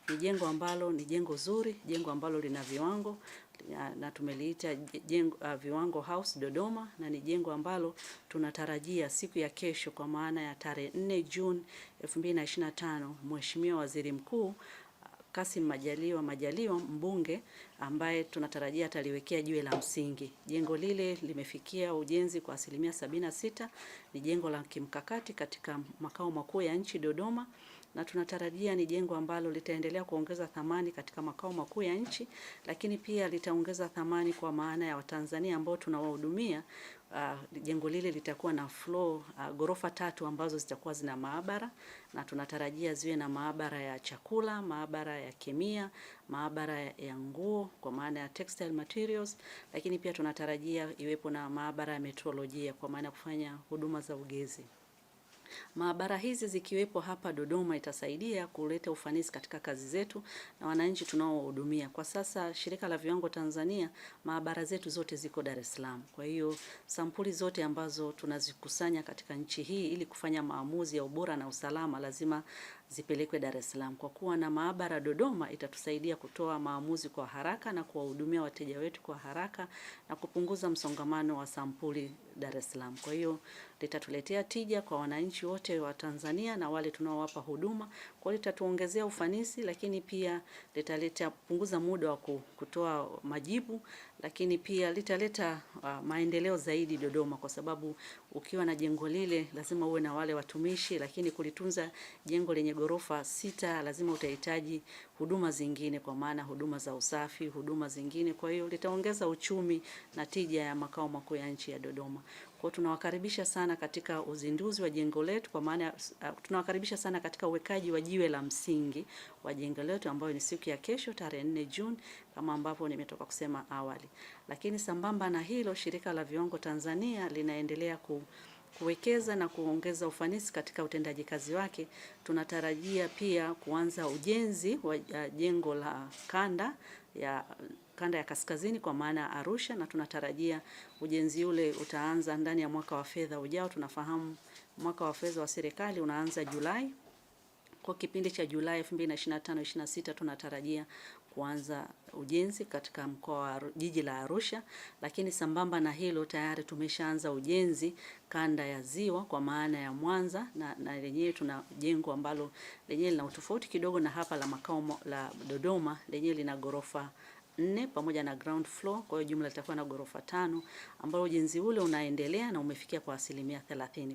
Ni jengo ambalo ni jengo zuri, jengo ambalo lina viwango na tumeliita Viwango House Dodoma, na ni jengo ambalo tunatarajia siku ya kesho kwa maana ya tarehe 4 Juni 2025 Mheshimiwa Waziri Mkuu Kassim Majaliwa mbunge ambaye tunatarajia ataliwekea jiwe la msingi. Jengo lile limefikia ujenzi kwa 76%. Ni jengo la kimkakati katika makao makuu ya nchi Dodoma, na tunatarajia ni jengo ambalo litaendelea kuongeza thamani katika makao makuu ya nchi, lakini pia litaongeza thamani kwa maana ya Watanzania ambao tunawahudumia. Jengo lile litakuwa na floor ghorofa 3 ambazo zitakuwa zina maabara, na tunatarajia ziwe na maabara ya chakula, maabara ya kemia, maabara ya nguo kwa maana ya textile materials, lakini pia tunatarajia iwepo na maabara ya metrolojia kwa maana ya kufanya huduma za ugezi. Maabara hizi zikiwepo hapa Dodoma itasaidia kuleta ufanisi katika kazi zetu na wananchi tunaohudumia. Kwa sasa Shirika la Viwango Tanzania, maabara zetu zote ziko Dar es Salaam. Kwa hiyo sampuli zote ambazo tunazikusanya katika nchi hii ili kufanya maamuzi ya ubora na usalama lazima zipelekwe Dar es Salaam. Kwa kuwa na maabara Dodoma itatusaidia kutoa maamuzi kwa haraka na kuwahudumia wateja wetu kwa haraka na kupunguza msongamano wa sampuli Dar es Salaam. Kwa hiyo litatuletea tija kwa wananchi wote wa Tanzania na wale tunaowapa huduma. Kwa hiyo litatuongezea ufanisi, lakini pia litaleta punguza muda wa kutoa majibu, lakini pia litaleta maendeleo zaidi Dodoma, kwa sababu ukiwa na jengo lile lazima uwe na wale watumishi, lakini kulitunza jengo lenye ghorofa 6 lazima utahitaji huduma zingine, kwa maana huduma za usafi, huduma zingine. Kwa hiyo litaongeza uchumi na tija ya makao makuu ya nchi ya Dodoma. Kwa tunawakaribisha sana katika uzinduzi wa jengo letu, kwa maana tunawakaribisha sana katika uwekaji wa jiwe la msingi wa jengo letu ambayo ni siku ya kesho tarehe 4 Juni kama ambavyo nimetoka kusema awali. Lakini sambamba na hilo, Shirika la Viwango Tanzania linaendelea kuwekeza na kuongeza ufanisi katika utendaji kazi wake. Tunatarajia pia kuanza ujenzi wa jengo la kanda ya kaskazini kwa maana ya Arusha, na tunatarajia ujenzi ule utaanza ndani ya mwaka wa fedha ujao. Tunafahamu mwaka wa fedha wa serikali unaanza Julai. Kwa kipindi cha Julai 2025-26 tunatarajia kuanza ujenzi katika jiji la Arusha, lakini sambamba na hilo tayari tumeshaanza ujenzi kanda ya Ziwa kwa maana ya Mwanza, na lenyewe tuna jengo ambalo lenyewe lina utofauti kidogo na hapa la makao la Dodoma. Lenyewe lina ghorofa 4 pamoja na ground floor, kwa hiyo jumla litakuwa na ghorofa 5 ambao ujenzi ule unaendelea na umefikia kwa 30%.